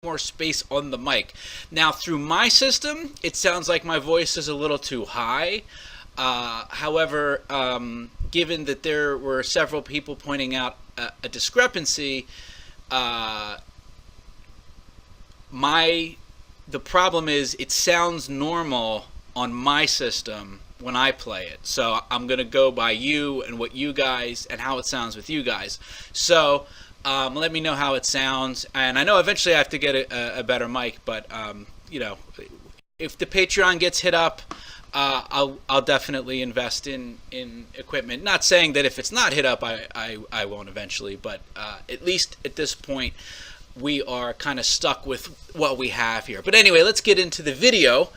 more space on the mic. Now, through my system, it sounds like my voice is a little too high. However, given that there were several people pointing out a discrepancy, the problem is it sounds normal on my system when I play it. So I'm going to go by you and what you guys and how it sounds with you guys. So let me know how it sounds. And I know eventually I have to get a better mic, but if the Patreon gets hit up, I'll definitely invest in equipment. Not saying that if it's not hit up, I won't eventually, but at least at this point, we are kind of stuck with what we have here. But anyway, let's get into the video.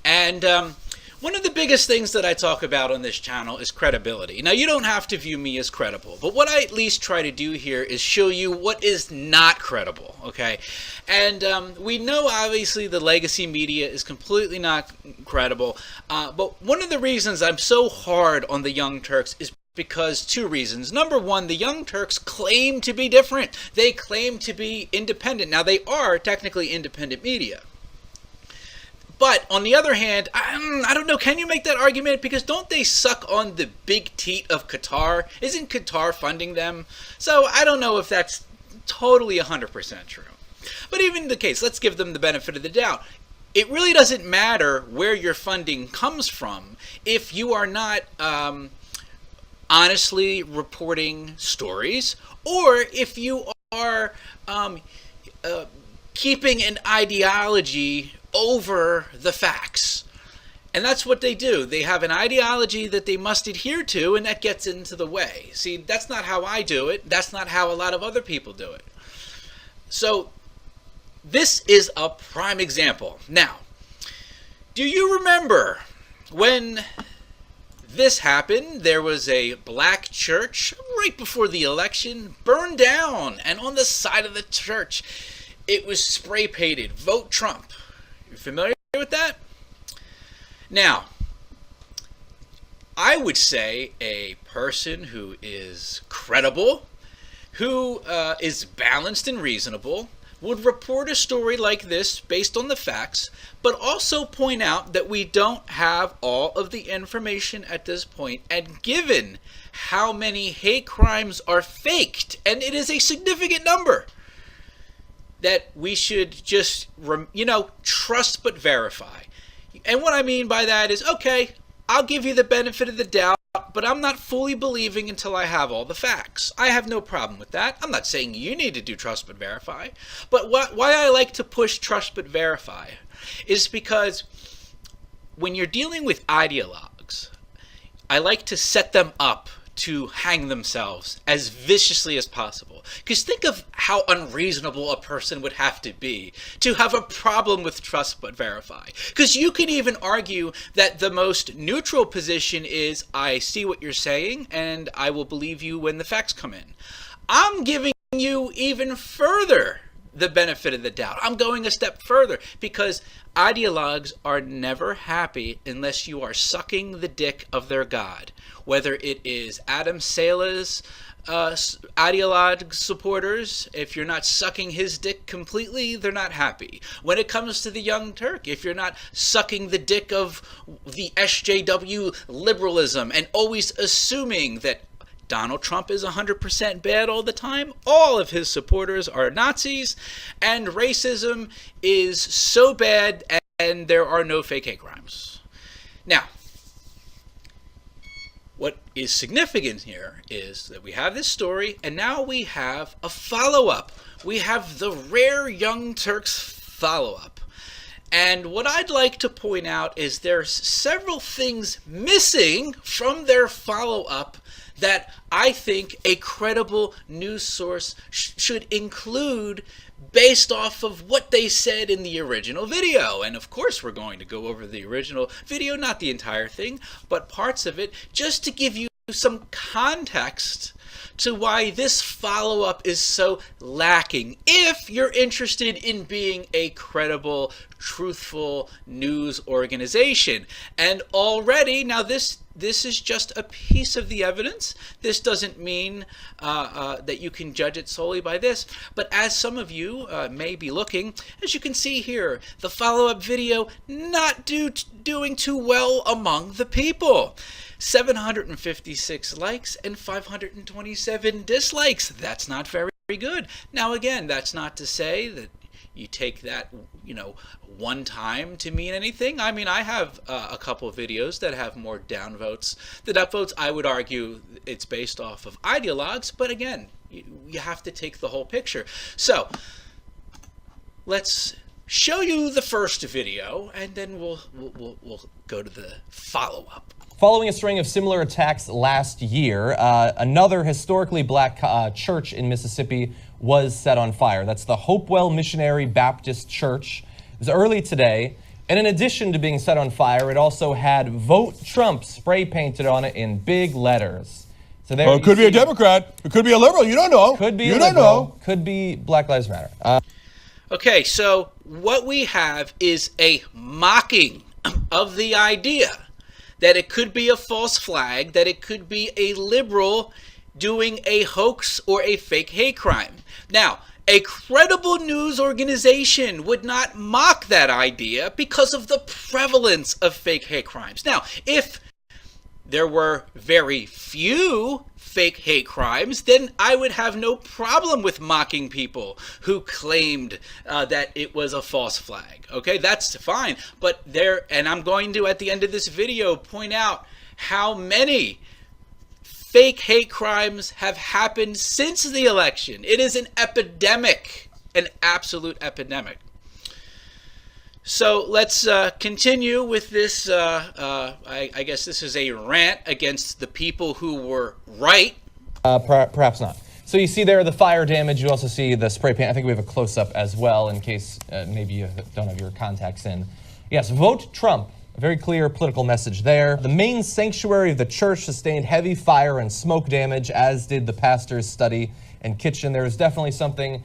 And one of the biggest things that I talk about on this channel is credibility. Now, you don't have to view me as credible, but what I at least try to do here is show you what is not credible, okay? And we know, obviously, the legacy media is completely not credible, but one of the reasons I'm so hard on the Young Turks is because two reasons. Number one, the Young Turks claim to be different. They claim to be independent. Now, they are technically independent media. But on the other hand, I don't know, can you make that argument? Because don't they suck on the big teat of Qatar? Isn't Qatar funding them? So I don't know if that's totally 100% true. But even in the case, let's give them the benefit of the doubt. It really doesn't matter where your funding comes from if you are not honestly reporting stories, or if you are keeping an ideology over the facts. And that's what they do. They have an ideology that they must adhere to, and that gets into the way. See, that's not how I do it. That's not how a lot of other people do it. So this is a prime example. Now, do you remember when this happened? There was a black church right before the election, burned down, and on the side of the church it was spray painted, "Vote Trump." You familiar with that? Now, I would say a person who is credible, who is balanced and reasonable, would report a story like this based on the facts, but also point out that we don't have all of the information at this point, and given how many hate crimes are faked, and it is a significant number, that we should just, trust but verify. And what I mean by that is, okay, I'll give you the benefit of the doubt, but I'm not fully believing until I have all the facts. I have no problem with that. I'm not saying you need to do trust but verify. But why I like to push trust but verify is because when you're dealing with ideologues, I like to set them up to hang themselves as viciously as possible. Because think of how unreasonable a person would have to be to have a problem with trust but verify. Because you can even argue that the most neutral position is, I see what you're saying and I will believe you when the facts come in. I'm giving you even further the benefit of the doubt. I'm going a step further, because ideologues are never happy unless you are sucking the dick of their god. Whether it is Adam Saleh's ideologue supporters, if you're not sucking his dick completely, they're not happy. When it comes to the Young Turk, if you're not sucking the dick of the SJW liberalism and always assuming that Donald Trump is 100% bad all the time, all of his supporters are Nazis, and racism is so bad and there are no fake hate crimes. Now, what is significant here is that we have this story, and now we have a follow-up. We have the rare Young Turks follow-up. And what I'd like to point out is there's several things missing from their follow-up that I think a credible news source should include based off of what they said in the original video. And of course we're going to go over the original video, not the entire thing, but parts of it, just to give you some context to why this follow-up is so lacking, if you're interested in being a credible, truthful news organization. And already, now this this is just a piece of the evidence. This doesn't mean that you can judge it solely by this. But as some of you may be looking, as you can see here, the follow-up video not doing too well among the people. 756 likes and 527 dislikes. That's not very good. Now again, that's not to say that you take that, one time to mean anything. I mean, I have a couple of videos that have more downvotes. The upvotes, I would argue it's based off of ideologues, but again, you have to take the whole picture. So let's show you the first video, and then we'll go to the follow-up. Following a string of similar attacks last year, another historically black church in Mississippi was set on fire. That's the Hopewell Missionary Baptist Church. It was early today, and in addition to being set on fire, it also had "Vote Trump" spray painted on it in big letters. So there, it could be a Democrat. It could be a liberal. You don't know. Could be a liberal. Could be Black Lives Matter. Okay, so what we have is a mocking of the idea that it could be a false flag, that it could be a liberal doing a hoax or a fake hate crime. Now, a credible news organization would not mock that idea because of the prevalence of fake hate crimes. Now, if there were very few fake hate crimes, then I would have no problem with mocking people who claimed that it was a false flag. Okay, that's fine. But and I'm going to, at the end of this video, point out how many fake hate crimes have happened since the election. It is an epidemic, an absolute epidemic. So let's continue with this. I guess this is a rant against the people who were right. Perhaps not. So you see there the fire damage. You also see the spray paint. I think we have a close-up as well in case maybe you don't have your contacts in. Yes, vote Trump. A very clear political message there. The main sanctuary of the church sustained heavy fire and smoke damage, as did the pastor's study and kitchen. There is definitely something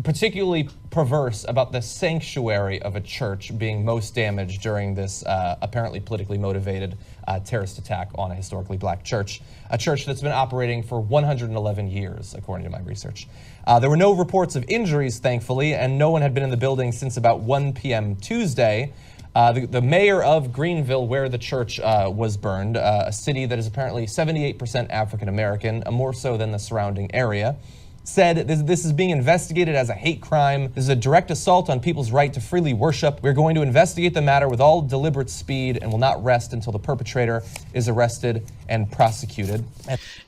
particularly perverse about the sanctuary of a church being most damaged during this apparently politically motivated terrorist attack on a historically black church, a church that's been operating for 111 years, according to my research. There were no reports of injuries, thankfully, and no one had been in the building since about 1 p.m. Tuesday. The mayor of Greenville, where the church was burned, a city that is apparently 78% African American, more so than the surrounding area, said this is being investigated as a hate crime. This is a direct assault on people's right to freely worship. We're going to investigate the matter with all deliberate speed and will not rest until the perpetrator is arrested and prosecuted.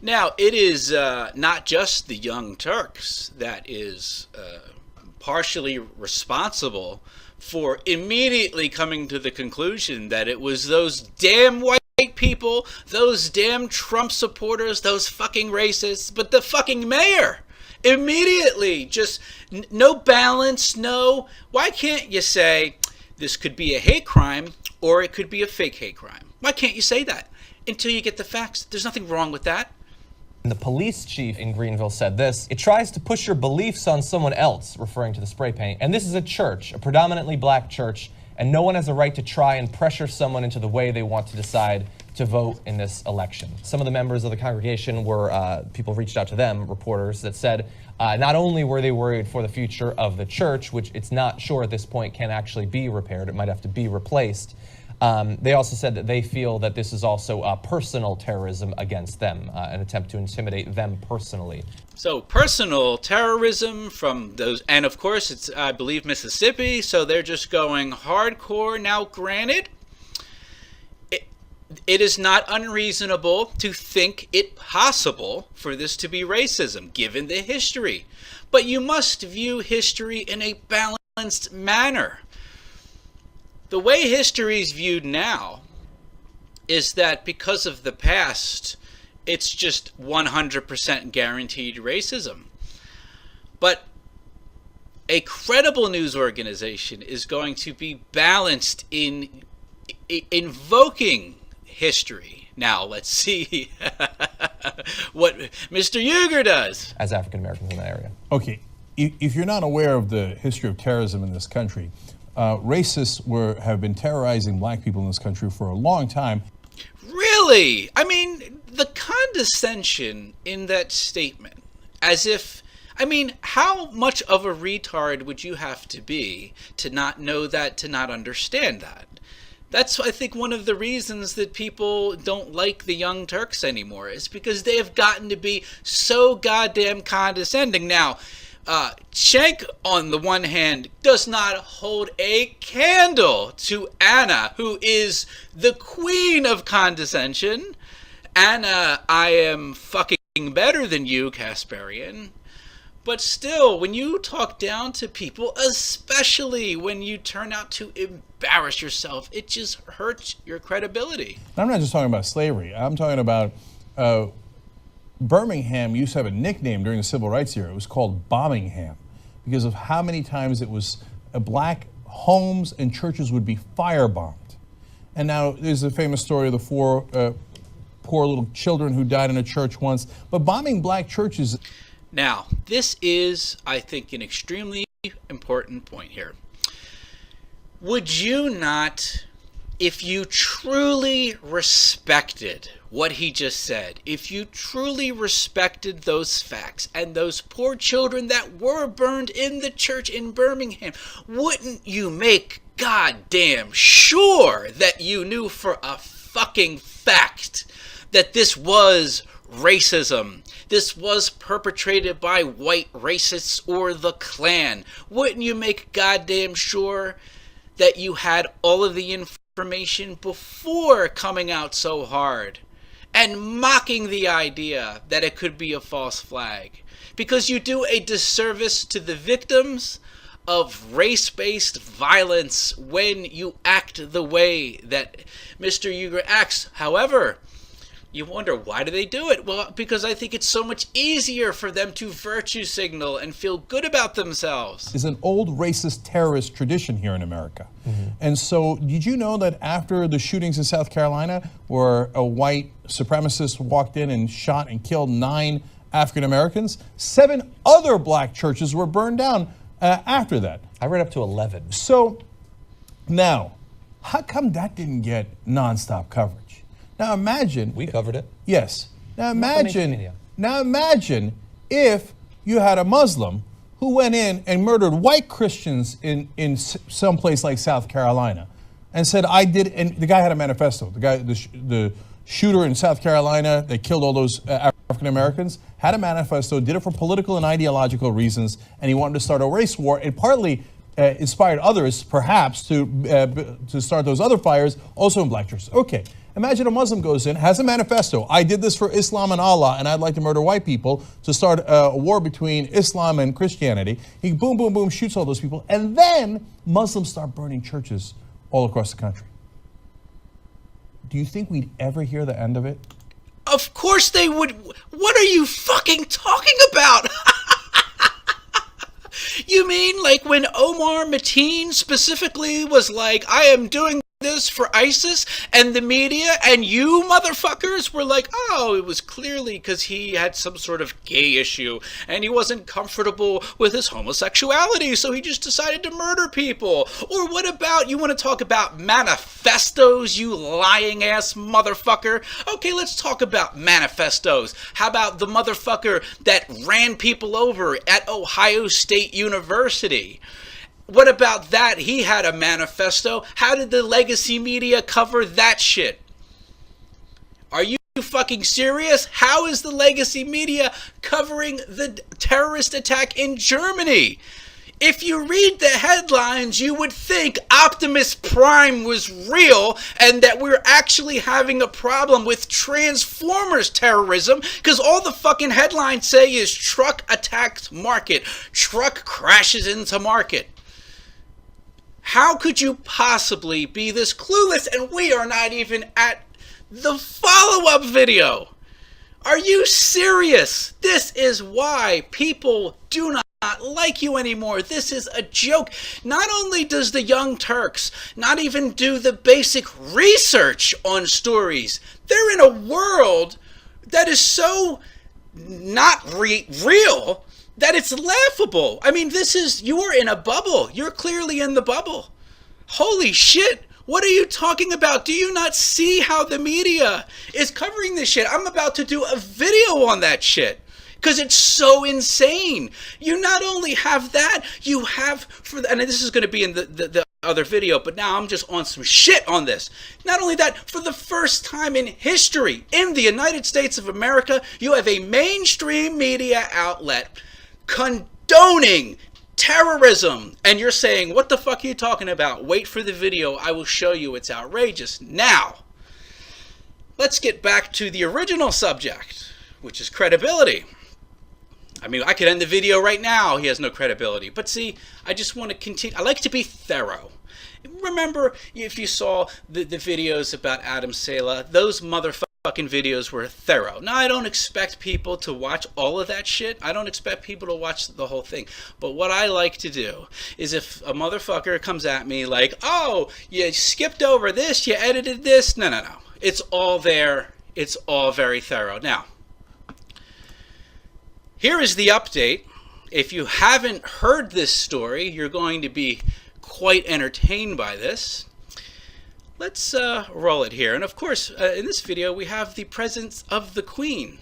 Now, it is not just the Young Turks that is partially responsible for immediately coming to the conclusion that it was those damn white people, those damn Trump supporters, those fucking racists, but the fucking mayor. Immediately, just no balance, no. Why can't you say this could be a hate crime or it could be a fake hate crime? Why can't you say that until you get the facts? There's nothing wrong with that. The police chief in Greenville said this: "It tries to push your beliefs on someone else," referring to the spray paint. "And this is a church, a predominantly black church, and no one has a right to try and pressure someone into the way they want to decide to vote in this election." Some of the members of the congregation were, people reached out to them, reporters, that said not only were they worried for the future of the church, which it's not sure at this point can actually be repaired, it might have to be replaced, they also said that they feel that this is also personal terrorism against them, an attempt to intimidate them personally. So personal terrorism from those, and of course it's, I believe, Mississippi, so they're just going hardcore. Now, granted, it is not unreasonable to think it possible for this to be racism, given the history. But you must view history in a balanced manner. The way history is viewed now is that because of the past, it's just 100% guaranteed racism. But a credible news organization is going to be balanced in invoking history. Now, let's see what Mr. Uygur does. As African Americans in the area. Okay, if you're not aware of the history of terrorism in this country, racists have been terrorizing black people in this country for a long time. Really? Really? I mean, the condescension in that statement, as if, I mean, how much of a retard would you have to be to not know that, to not understand that? That's, I think, one of the reasons that people don't like the Young Turks anymore, is because they have gotten to be so goddamn condescending. Now, Cenk, on the one hand, does not hold a candle to Anna, who is the queen of condescension. Anna, I am fucking better than you, Kasparian. But still, when you talk down to people, especially when you turn out to embarrass yourself, it just hurts your credibility. I'm not just talking about slavery. I'm talking about Birmingham used to have a nickname during the Civil Rights era. It was called Bombingham because of how many times it was black homes and churches would be firebombed. And now there's a famous story of the four poor little children who died in a church once. But bombing black churches... Now, this is, I think, an extremely important point here. Would you not, if you truly respected what he just said, if you truly respected those facts and those poor children that were burned in the church in Birmingham, wouldn't you make goddamn sure that you knew for a fucking fact that this was racism? This was perpetrated by white racists or the Klan. Wouldn't you make goddamn sure that you had all of the information before coming out so hard and mocking the idea that it could be a false flag? Because you do a disservice to the victims of race-based violence when you act the way that Mr. Uygur acts. However, you wonder, why do they do it? Well, because I think it's so much easier for them to virtue signal and feel good about themselves. It's an old racist terrorist tradition here in America. Mm-hmm. And so, did you know that after the shootings in South Carolina, where a white supremacist walked in and shot and killed 9 African Americans, 7 other black churches were burned down after that? I read up to 11. So, now, how come that didn't get nonstop coverage? Now imagine... We covered it. Yes. Now imagine if you had a Muslim who went in and murdered white Christians in some place like South Carolina and said, I did, and the guy had a manifesto. The shooter in South Carolina that killed all those African Americans had a manifesto, did it for political and ideological reasons, and he wanted to start a race war, and partly inspired others, perhaps, to start those other fires also in black churches. Okay. Imagine a Muslim goes in, has a manifesto. I did this for Islam and Allah, and I'd like to murder white people to start a war between Islam and Christianity. He boom, boom, boom, shoots all those people. And then Muslims start burning churches all across the country. Do you think we'd ever hear the end of it? Of course they would. What are you fucking talking about? You mean like when Omar Mateen specifically was like, I am doing this for ISIS, and the media and you motherfuckers were like, oh, it was clearly because he had some sort of gay issue and he wasn't comfortable with his homosexuality, so he just decided to murder people? Or what about, you want to talk about manifestos, you lying ass motherfucker? Okay, let's talk about manifestos. How about the motherfucker that ran people over at Ohio State University? What about that? He had a manifesto. How did the legacy media cover that shit? Are you fucking serious? How is the legacy media covering the terrorist attack in Germany? If you read the headlines, you would think Optimus Prime was real and that we're actually having a problem with Transformers terrorism, because all the fucking headlines say is truck attacks market, truck crashes into market. How could you possibly be this clueless, and we are not even at the follow-up video? Are you serious? This is why people do not like you anymore. This is a joke. Not only does the Young Turks not even do the basic research on stories, they're in a world that is so not real that it's laughable. I mean, you are in a bubble. You're clearly in the bubble. Holy shit. What are you talking about? Do you not see how the media is covering this shit? I'm about to do a video on that shit because it's so insane. You not only have that, you have, and this is going to be in the other video, but now I'm just on some shit on this. Not only that, for the first time in history in the United States of America, you have a mainstream media outlet condoning terrorism, and you're saying, what the fuck are you talking about? Wait for the video. I will show you. It's outrageous. Now, let's get back to the original subject, which is credibility. I mean, I could end the video right now. He has no credibility. But see, I just want to continue. I like to be thorough. Remember, if you saw the videos about Adam Sela, those motherfucking videos were thorough. Now, I don't expect people to watch all of that shit. I don't expect people to watch the whole thing. But what I like to do is if a motherfucker comes at me like, oh, you skipped over this, you edited this. No. It's all there. It's all very thorough. Now, here is the update. If you haven't heard this story, you're going to be quite entertained by this. Let's roll it here. And of course, in this video, we have the presence of the Queen,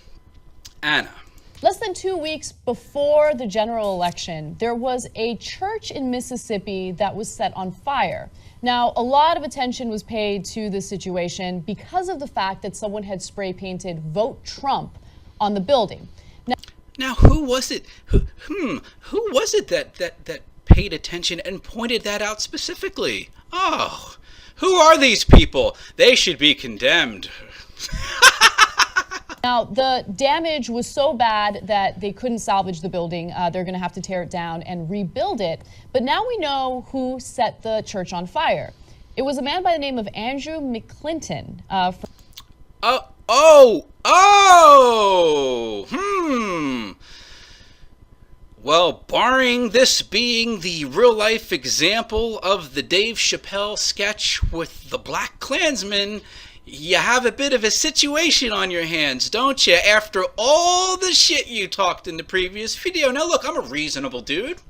Anna. Less than 2 weeks before the general election, there was a church in Mississippi that was set on fire. Now, a lot of attention was paid to this situation because of the fact that someone had spray painted "Vote Trump" on the building. Now, who was it? Who was it that paid attention and pointed that out specifically? Oh, who are these people? They should be condemned. Now, the damage was so bad that they couldn't salvage the building. They're going to have to tear it down and rebuild it. But now we know who set the church on fire. It was a man by the name of Andrew McClinton. Well, barring this being the real-life example of the Dave Chappelle sketch with the Black Klansman, you have a bit of a situation on your hands, don't you? After all the shit you talked in the previous video. Now look, I'm a reasonable dude.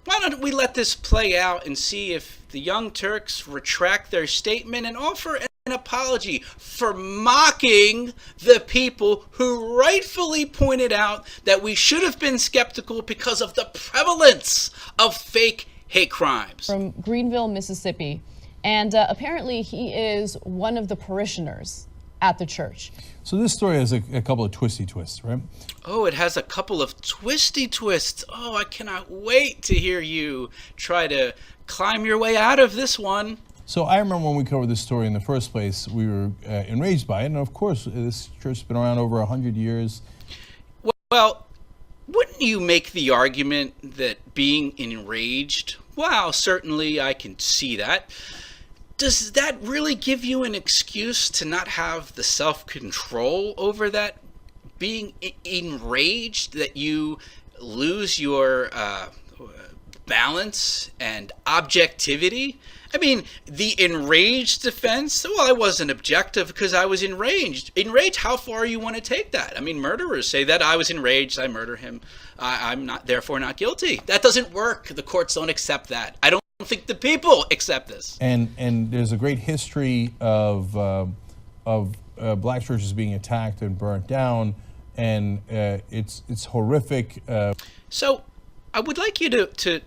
Why don't we let this play out and see if the Young Turks retract their statement and offer an apology for mocking the people who rightfully pointed out that we should have been skeptical because of the prevalence of fake hate crimes. From Greenville, Mississippi. And apparently he is one of the parishioners at the church. So this story has a couple of twisty twists, right? Oh, it has a couple of twisty twists. Oh, I cannot wait to hear you try to climb your way out of this one. So I remember when we covered this story in the first place, we were enraged by it. And of course, this church has been around over 100 years. Well, wouldn't you make the argument that being enraged, well, certainly I can see that. Does that really give you an excuse to not have the self-control over that? Being enraged, that you lose your balance and objectivity? I mean, the enraged defense, well, I wasn't objective because I was enraged. Enraged, how far you want to take that? I mean, murderers say that I was enraged, I murder him, I'm not, therefore not guilty. That doesn't work. The courts don't accept that. I don't think the people accept this. And there's a great history of black churches being attacked and burnt down, and it's horrific. So I would like you to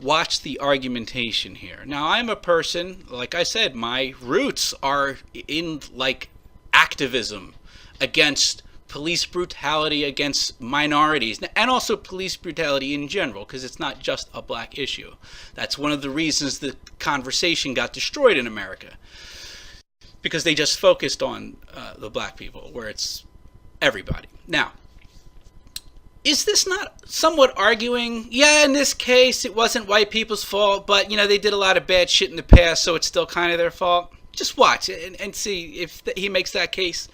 watch the argumentation here. Now, I'm a person, like I said, my roots are in like activism against police brutality against minorities, and also police brutality in general, because it's not just a black issue. That's one of the reasons the conversation got destroyed in America, because they just focused on the black people, where it's everybody. Now, is this not somewhat arguing, yeah, in this case, it wasn't white people's fault, but, you know, they did a lot of bad shit in the past, so it's still kind of their fault? Just watch and see if he makes that case.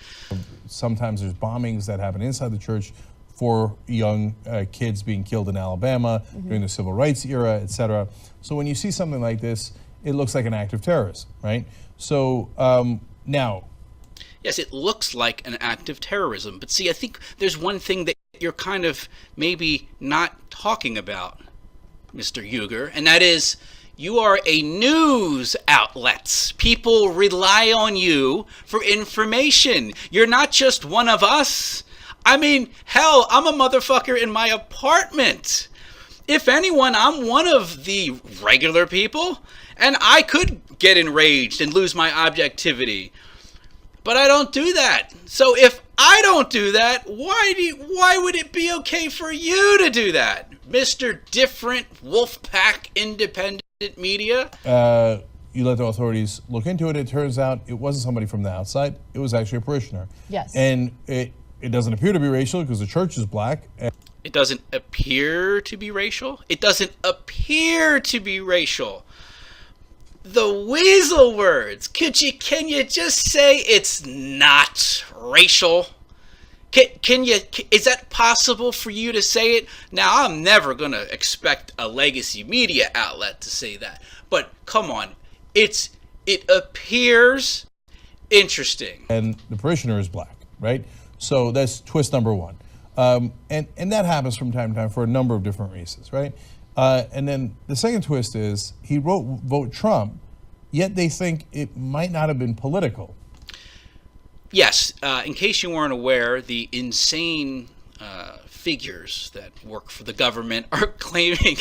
Sometimes there's bombings that happen inside the church for young kids being killed in Alabama during the civil rights era, etc. So when you see something like this, it looks like an act of terrorism, right? So now... Yes, it looks like an act of terrorism. But see, I think there's one thing that you're kind of maybe not talking about, Mr. Uygur, and that is You are a news outlet. People rely on you for information. You're not just one of us. I mean, hell, I'm a motherfucker in my apartment. If anyone, I'm one of the regular people, and I could get enraged and lose my objectivity. But I don't do that. So if I don't do that, why would it be okay for you to do that, Mr. Different Wolfpack Independent Media? You let the authorities look into it. It turns out it wasn't somebody from the outside. It was actually a parishioner. Yes. And it doesn't appear to be racial because the church is black. It doesn't appear to be racial? It doesn't appear to be racial. The weasel words. Can you just say it's not racial? Is that possible for you to say it? Now, I'm never going to expect a legacy media outlet to say that. But come on, it appears interesting. And the parishioner is black, right? So that's twist number one. And that happens from time to time for a number of different reasons, right? And then the second twist is he wrote vote Trump, yet they think it might not have been political. Yes, in case you weren't aware, the insane figures that work for the government are claiming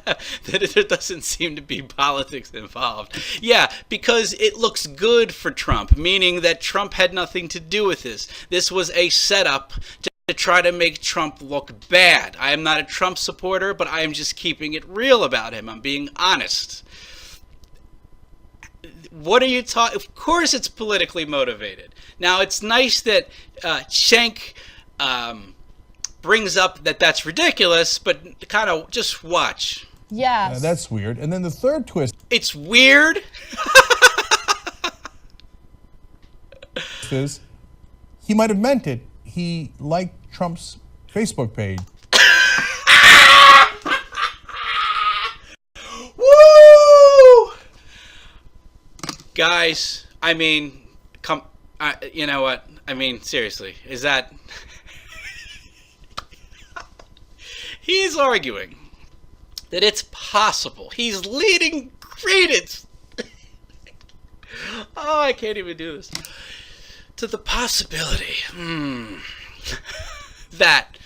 that there doesn't seem to be politics involved. Yeah, because it looks good for Trump, meaning that Trump had nothing to do with this. This was a setup to try to make Trump look bad. I am not a Trump supporter, but I am just keeping it real about him. I'm being honest. What are you talking? Of course it's politically motivated. Now, it's nice that Cenk brings up that that's ridiculous, but kind of just watch. Yes. That's weird. And then the third twist It's weird. is he might have meant it. He liked Trump's Facebook page. Woo! Guys, I mean, you know what? I mean, seriously, is that... He is arguing that it's possible. He's leading credence. Oh, I can't even do this. To the possibility that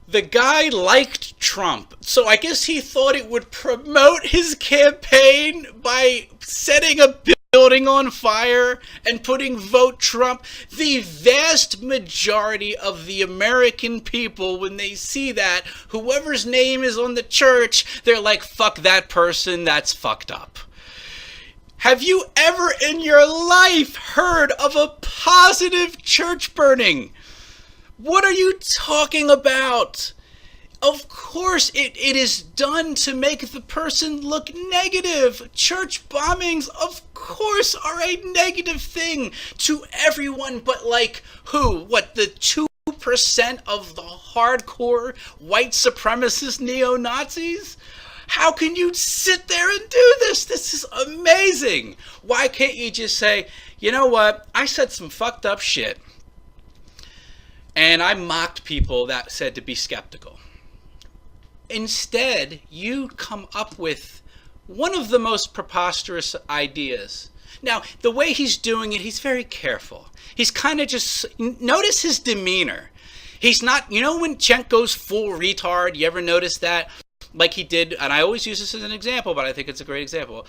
the guy liked Trump, so I guess he thought it would promote his campaign by setting a building on fire and putting vote Trump. The vast majority of the American people, when they see that, whoever's name is on the church, they're like, fuck that person, that's fucked up. Have you ever in your life heard of a positive church burning? What are you talking about? Of course it is done to make the person look negative. Church bombings, of course, are a negative thing to everyone but like who? What, the 2% of the hardcore white supremacist neo-Nazis? How can you sit there and do this? This is amazing. Why can't you just say, you know what? I said some fucked up shit. And I mocked people that said to be skeptical. Instead, you come up with one of the most preposterous ideas. Now, the way he's doing it, he's very careful. He's kind of just, notice his demeanor. He's not, you know when Cenk goes full retard, you ever notice that? Like he did, and I always use this as an example, but I think it's a great example.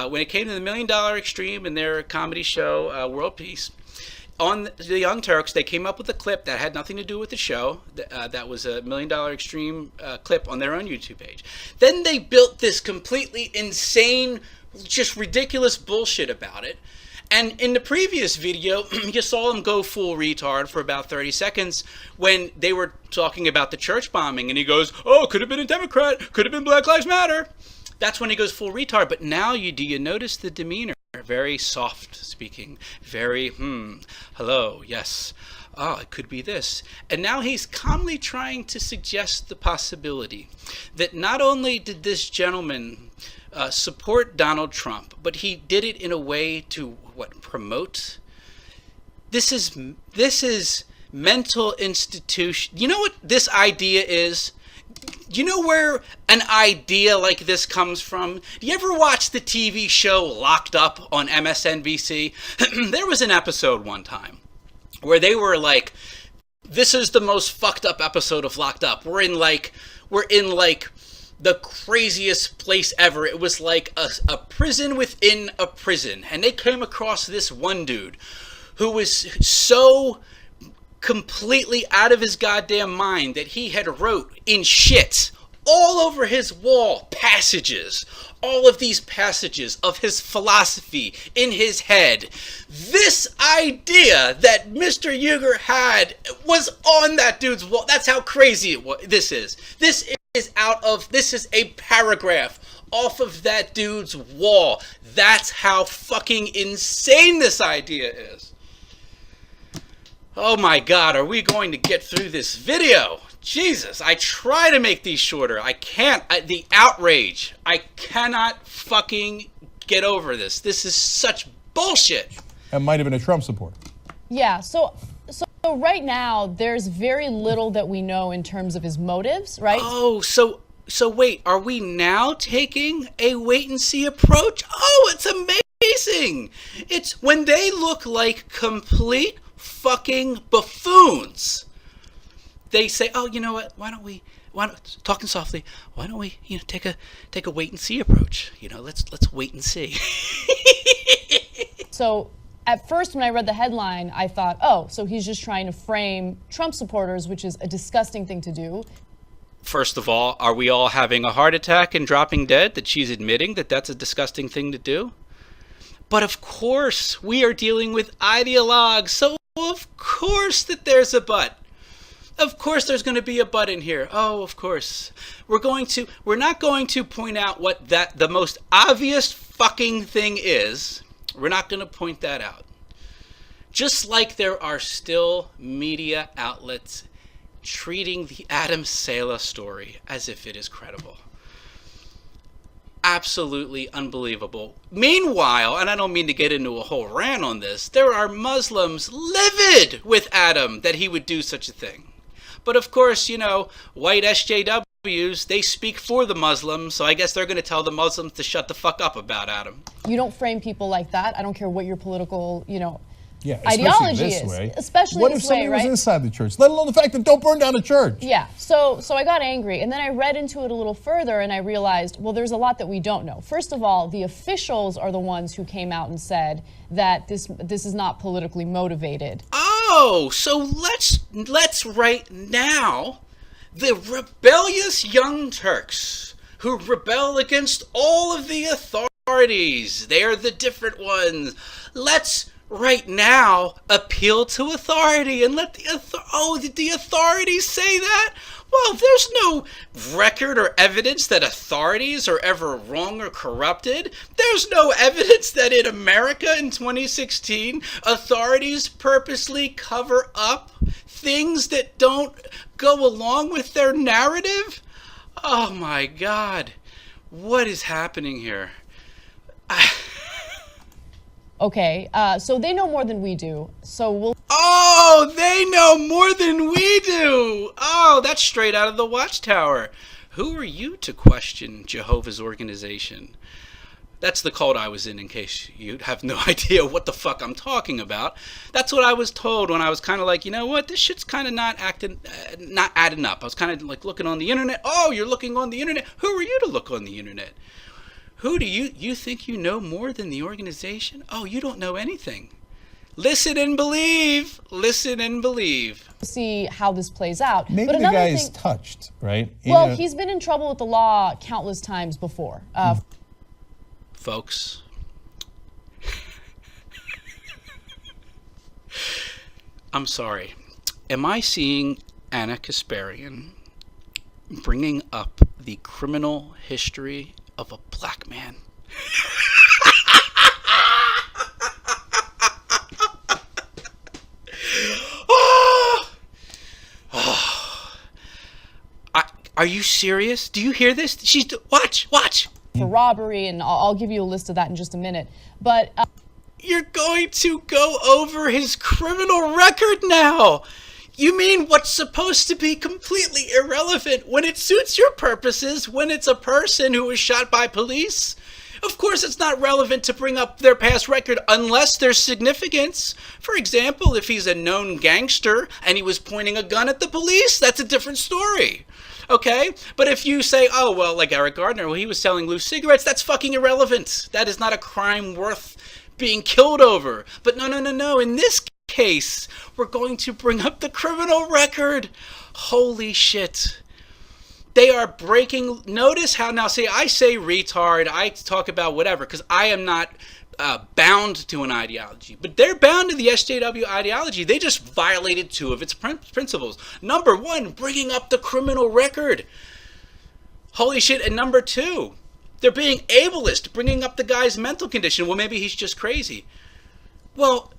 When it came to the $1 Million Extreme and their comedy show, World Peace, on the Young Turks, they came up with a clip that had nothing to do with the show. That was a $1 Million Extreme clip on their own YouTube page. Then they built this completely insane, just ridiculous bullshit about it. And in the previous video, you saw them go full retard for about 30 seconds when they were talking about the church bombing. And he goes, oh, could have been a Democrat, could have been Black Lives Matter. That's when he goes full retard. But now do you notice the demeanor? Very soft speaking, very, hello, yes, oh, it could be this. And now he's calmly trying to suggest the possibility that not only did this gentleman support Donald Trump, but he did it in a way to, promote? This is mental institution. You know what this idea is? Do you know where an idea like this comes from? Do you ever watch the TV show Locked Up on MSNBC? There was an episode one time where they were like, this is the most fucked up episode of Locked Up. We're in like the craziest place ever. It was like a prison within a prison. And they came across this one dude who was so completely out of his goddamn mind that he had wrote in shit all over his wall passages, all of these passages of his philosophy in his head. This idea that Mr. Uygur had was on that dude's wall. That's how crazy this is. This is a paragraph off of that dude's wall. That's how fucking insane this idea is. Oh my God, are we going to get through this video? Jesus, I try to make these shorter. I can't. The outrage. I cannot fucking get over this. This is such bullshit. That might have been a Trump supporter. Yeah, so right now, there's very little that we know in terms of his motives, right? Oh, so wait, are we now taking a wait-and-see approach? Oh, it's amazing. It's when they look like complete fucking buffoons. They say, "Oh, you know what? Why don't talking softly? Why don't we, take a wait and see approach? Let's wait and see." So at first, when I read the headline, I thought, "Oh, so he's just trying to frame Trump supporters, which is a disgusting thing to do." First of all, are we all having a heart attack and dropping dead? That she's admitting that that's a disgusting thing to do? But of course, we are dealing with ideologues, so of course that there's a but. Of course there's going to be a but in here. Oh, of course. We're not going to point out what the most obvious fucking thing is. We're not going to point that out. Just like there are still media outlets treating the Adam Saleh story as if it is credible. Absolutely unbelievable. Meanwhile, and I don't mean to get into a whole rant on this, there are Muslims livid with Adam that he would do such a thing. But of course, white SJWs, they speak for the Muslims, so I guess they're going to tell the Muslims to shut the fuck up about Adam. You don't frame people like that. I don't care what your political, Yeah, ideology this is. way. Especially what this if somebody way, right? was inside the church? Let alone the fact that don't burn down a church. Yeah, so I got angry, and then I read into it a little further, and I realized, well, there's a lot that we don't know. First of all, the officials are the ones who came out and said that this is not politically motivated. Oh, so let's right now, the rebellious young Turks who rebel against all of the authorities, they're the different ones. Let's right now appeal to authority and let did the authorities say that? Well, there's no record or evidence that authorities are ever wrong or corrupted. There's no evidence that in America in 2016, authorities purposely cover up things that don't go along with their narrative. Oh my God, what is happening here? Okay, so they know more than we do, so we'll... Oh, they know more than we do! Oh, that's straight out of the Watchtower. Who are you to question Jehovah's organization? That's the cult I was in case you have no idea what the fuck I'm talking about. That's what I was told when I was kind of like, you know what, this shit's kind of not adding up. I was kind of like looking on the internet. Oh, you're looking on the internet? Who are you to look on the internet? Who do you think you know more than the organization? Oh, you don't know anything. Listen and believe. Listen and believe. See how this plays out. Maybe but the guy is touched, right? Well, he's been in trouble with the law countless times before. Folks, I'm sorry. Am I seeing Anna Kasparian bringing up the criminal history of a black man? Are you serious? Do you hear this? Watch. For robbery, and I'll give you a list of that in just a minute. But you're going to go over his criminal record now. You mean what's supposed to be completely irrelevant when it suits your purposes, when it's a person who was shot by police? Of course, it's not relevant to bring up their past record unless there's significance. For example, if he's a known gangster and he was pointing a gun at the police, that's a different story. Okay? But if you say, oh, well, like Eric Gardner, well, he was selling loose cigarettes, that's fucking irrelevant. That is not a crime worth being killed over. But no. In this case, we're going to bring up the criminal record. Holy shit. They are breaking. Notice how now, see, I say retard, I talk about whatever, because I am not bound to an ideology. But they're bound to the SJW ideology. They just violated two of its principles. Number one, bringing up the criminal record. Holy shit. And number two, they're being ableist, bringing up the guy's mental condition. Well, maybe he's just crazy. Well,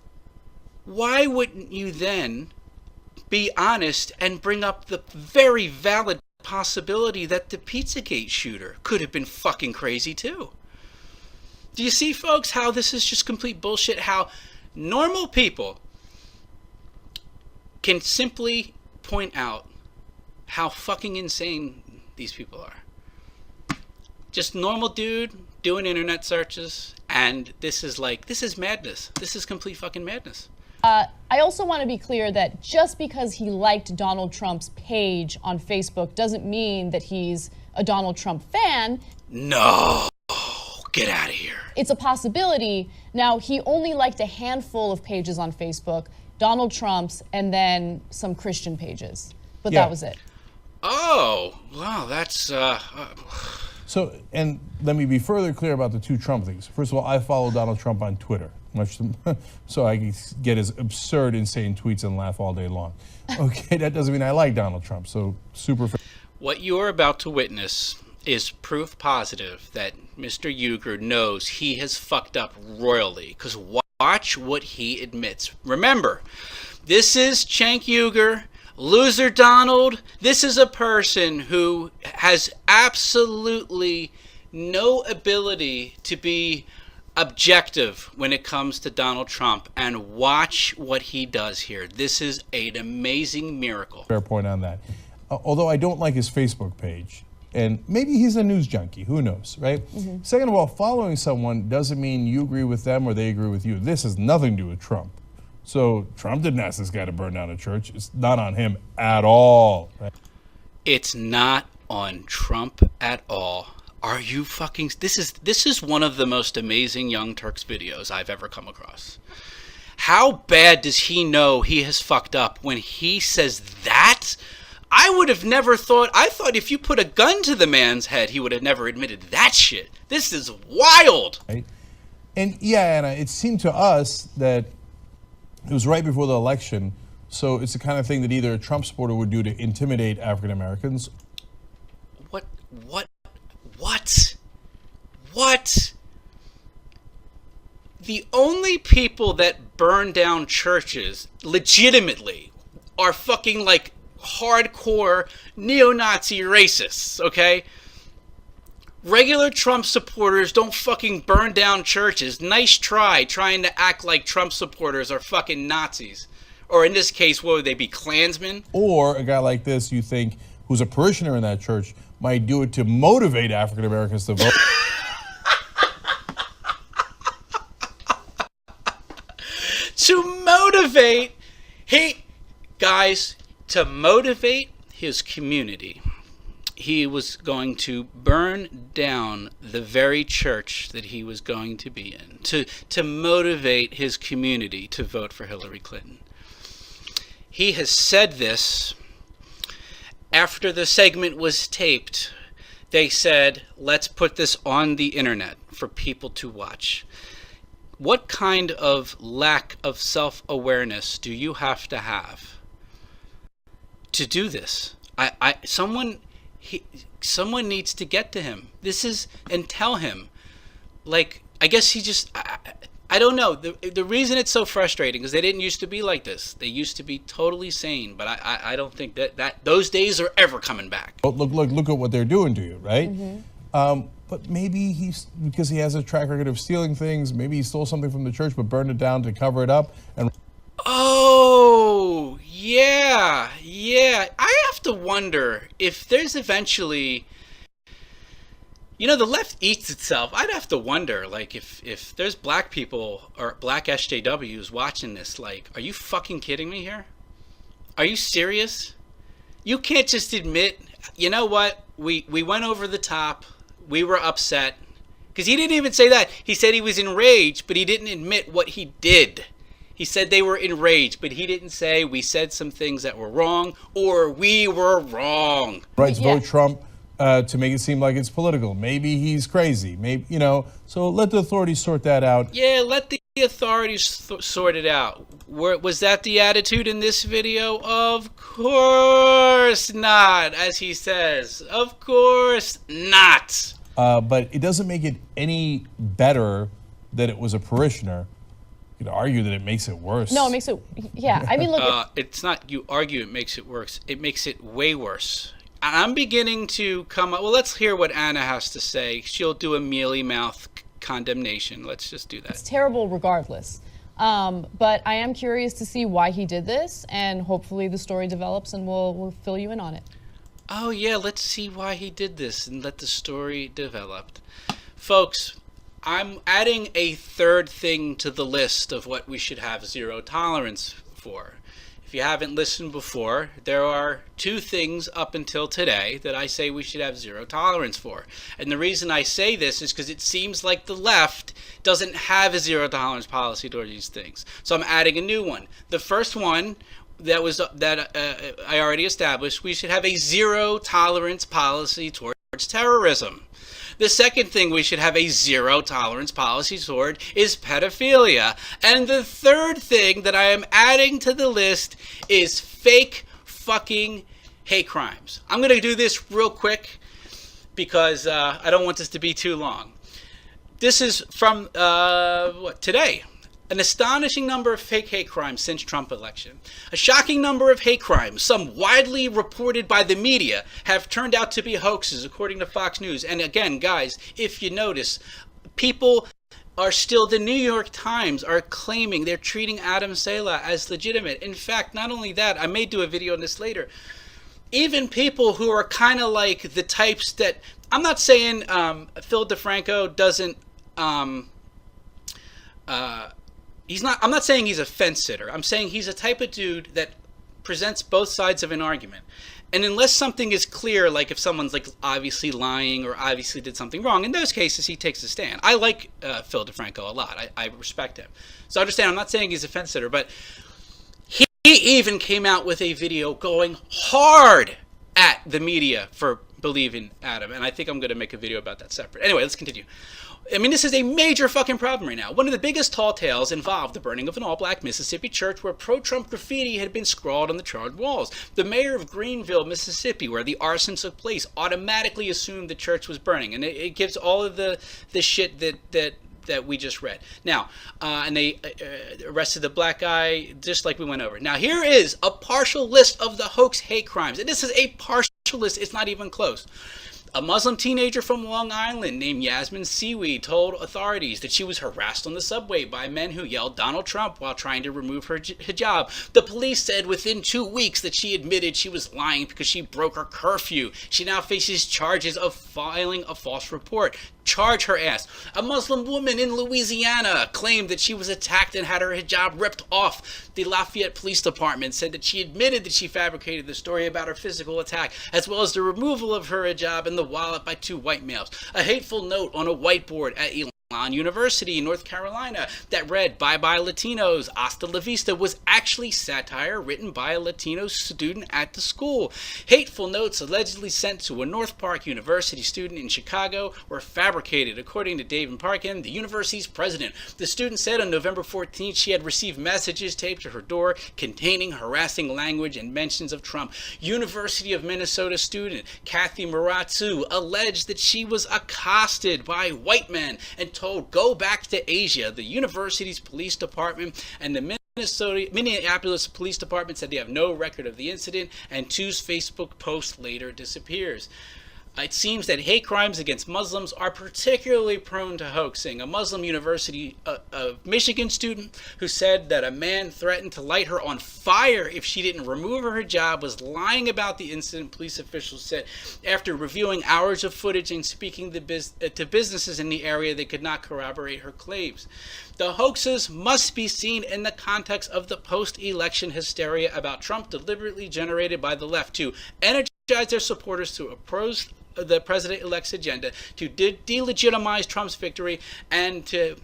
why wouldn't you then be honest and bring up the very valid possibility that the Pizzagate shooter could have been fucking crazy too? Do you see, folks, how this is just complete bullshit? How normal people can simply point out how fucking insane these people are. Just normal dude doing internet searches, and this is madness. This is complete fucking madness. I also want to be clear that just because he liked Donald Trump's page on Facebook doesn't mean that he's a Donald Trump fan. No, get out of here. It's a possibility. Now, he only liked a handful of pages on Facebook, Donald Trump's, and then some Christian pages. But that was it. Oh, wow, that's... So, and let me be further clear about the two Trump things. First of all, I follow Donald Trump on Twitter, so I can get his absurd, insane tweets and laugh all day long. Okay, that doesn't mean I like Donald Trump, so super... What you're about to witness is proof positive that Mr. Uygur knows he has fucked up royally, because watch what he admits. Remember, this is Cenk Uygur, Loser Donald. This is a person who has absolutely no ability to be objective when it comes to Donald Trump, and watch what he does here. This is an amazing miracle. Fair point on that. Although I don't like his Facebook page, and maybe he's a news junkie, who knows, right? Mm-hmm. Second of all, following someone doesn't mean you agree with them or they agree with you. This has nothing to do with Trump. So Trump didn't ask this guy to burn down a church. It's not on him at all. Right? It's not on Trump at all. Are you fucking... This is one of the most amazing Young Turks videos I've ever come across. How bad does he know he has fucked up when he says that? I would have never thought... I thought if you put a gun to the man's head, he would have never admitted that shit. This is wild. Right? And yeah, and it seemed to us that it was right before the election, so it's the kind of thing that either a Trump supporter would do to intimidate African Americans. What? The only people that burn down churches legitimately are fucking like hardcore neo-Nazi racists, okay? Regular Trump supporters don't fucking burn down churches. Nice try trying to act like Trump supporters are fucking Nazis. Or in this case, what would they be, Klansmen? Or a guy like this, you think, who's a parishioner in that church, might do it to motivate African Americans to vote. To motivate, to motivate his community, he was going to burn down the very church that he was going to be in, to motivate his community to vote for Hillary Clinton. He has said this after the segment was taped. They said, let's put this on the internet for people to watch. What kind of lack of self-awareness do you have to do this? Someone needs to get to him. And tell him. Like, I guess he just, I don't know. The reason it's so frustrating is they didn't used to be like this. They used to be totally sane, but I don't think that those days are ever coming back. Look at what they're doing to you, right? Mm-hmm. But maybe because he has a track record of stealing things, maybe he stole something from the church but burned it down to cover it up. And oh, Yeah. I have to wonder if there's eventually, the left eats itself. I'd have to wonder, like, if there's black people or black SJWs watching this, like, are you fucking kidding me here? Are you serious? You can't just admit, you know what, we went over the top, we were upset. Because he didn't even say that. He said he was enraged, but he didn't admit what he did. He said they were enraged, but he didn't say we said some things that were wrong or we were wrong. Right, vote Trump to make it seem like it's political. Maybe he's crazy. Maybe, so let the authorities sort that out. Yeah, let the authorities sort it out. Was that the attitude in this video? Of course not, as he says. Of course not. But it doesn't make it any better that it was a parishioner. You could argue that it makes it worse. No, it makes it, yeah. I mean, look. It's not you argue it makes it worse. It makes it way worse. I'm beginning to come up. Well, let's hear what Anna has to say. She'll do a mealy mouth condemnation. Let's just do that. It's terrible regardless. But I am curious to see why he did this, and hopefully the story develops and we'll fill you in on it. Oh, yeah, let's see why he did this and let the story develop. Folks, I'm adding a third thing to the list of what we should have zero tolerance for. If you haven't listened before, there are two things up until today that I say we should have zero tolerance for. And the reason I say this is because it seems like the left doesn't have a zero tolerance policy toward these things. So I'm adding a new one. The first one that I already established, we should have a zero tolerance policy towards terrorism. The second thing we should have a zero tolerance policy toward is pedophilia. And the third thing that I am adding to the list is fake fucking hate crimes. I'm going to do this real quick because I don't want this to be too long. This is from today. An astonishing number of fake hate crimes since Trump election. A shocking number of hate crimes, some widely reported by the media, have turned out to be hoaxes, according to Fox News. And again, guys, if you notice, people are still, the New York Times are claiming they're treating Adam Saleh as legitimate. In fact, not only that, I may do a video on this later. Even people who are kind of like the types that, I'm not saying Phil DeFranco doesn't, I'm not saying he's a fence sitter. I'm saying he's a type of dude that presents both sides of an argument. And unless something is clear, like if someone's like obviously lying or obviously did something wrong, in those cases he takes a stand. I like Phil DeFranco a lot. I respect him. So understand, I'm not saying he's a fence sitter, but he even came out with a video going hard at the media for believing Adam. And I think I'm going to make a video about that separate. Anyway, let's continue. I mean, this is a major fucking problem right now. One of the biggest tall tales involved the burning of an all-black Mississippi church where pro-Trump graffiti had been scrawled on the charred walls. The mayor of Greenville, Mississippi, where the arson took place, automatically assumed the church was burning. And it gives all of the shit that we just read. Now, and they arrested the black guy just like we went over. Now, here is a partial list of the hoax hate crimes. And this is a partial list. It's not even close. A Muslim teenager from Long Island named Yasmin Seaweed told authorities that she was harassed on the subway by men who yelled Donald Trump while trying to remove her hijab. The police said within 2 weeks that she admitted she was lying because she broke her curfew. She now faces charges of filing a false report. Charge her ass. A Muslim woman in Louisiana claimed that she was attacked and had her hijab ripped off. The Lafayette Police Department said that she admitted that she fabricated the story about her physical attack, as well as the removal of her hijab and the wallet by 2 white males. A hateful note on a whiteboard at Elon University in North Carolina that read "Bye Bye Latinos, Hasta La Vista" was actually satire written by a Latino student at the school. Hateful notes allegedly sent to a North Park University student in Chicago were fabricated, according to David Parkin, the university's president. The student said on November 14th she had received messages taped to her door containing harassing language and mentions of Trump. University of Minnesota student Kathy Muratsu alleged that she was accosted by white men and told, "Go back to Asia." The university's police department and the Minneapolis Police Department said they have no record of the incident, and Tu's Facebook post later disappears. It seems that hate crimes against Muslims are particularly prone to hoaxing. A Muslim University of Michigan student who said that a man threatened to light her on fire if she didn't remove her hijab was lying about the incident, police officials said. After reviewing hours of footage and speaking to businesses in the area, they could not corroborate her claims. The hoaxes must be seen in the context of the post-election hysteria about Trump deliberately generated by the left to energize their supporters to oppose the president-elect's agenda, to delegitimize Trump's victory, and to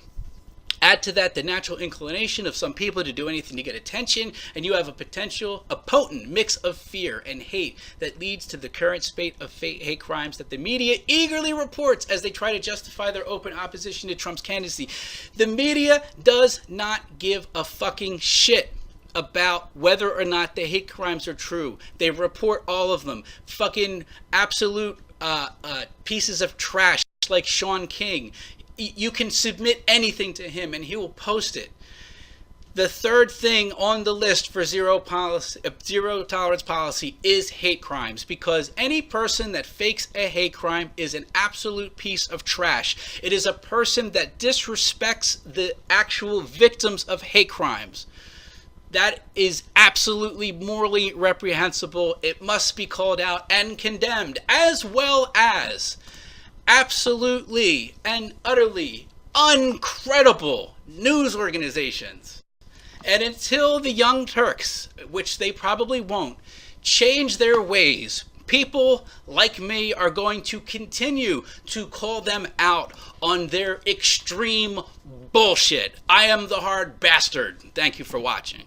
add to that the natural inclination of some people to do anything to get attention, and you have a potent mix of fear and hate that leads to the current spate of hate crimes that the media eagerly reports as they try to justify their open opposition to Trump's candidacy. The media does not give a fucking shit about whether or not the hate crimes are true. They report all of them. Fucking absolute pieces of trash like Sean King. You can submit anything to him and he will post it. The third thing on the list for zero tolerance policy is hate crimes, because any person that fakes a hate crime is an absolute piece of trash. It is a person that disrespects the actual victims of hate crimes. That is absolutely morally reprehensible. It must be called out and condemned, as well as absolutely and utterly uncredible news organizations. And until the Young Turks, which they probably won't, change their ways, people like me are going to continue to call them out on their extreme bullshit. I am the hard bastard. Thank you for watching.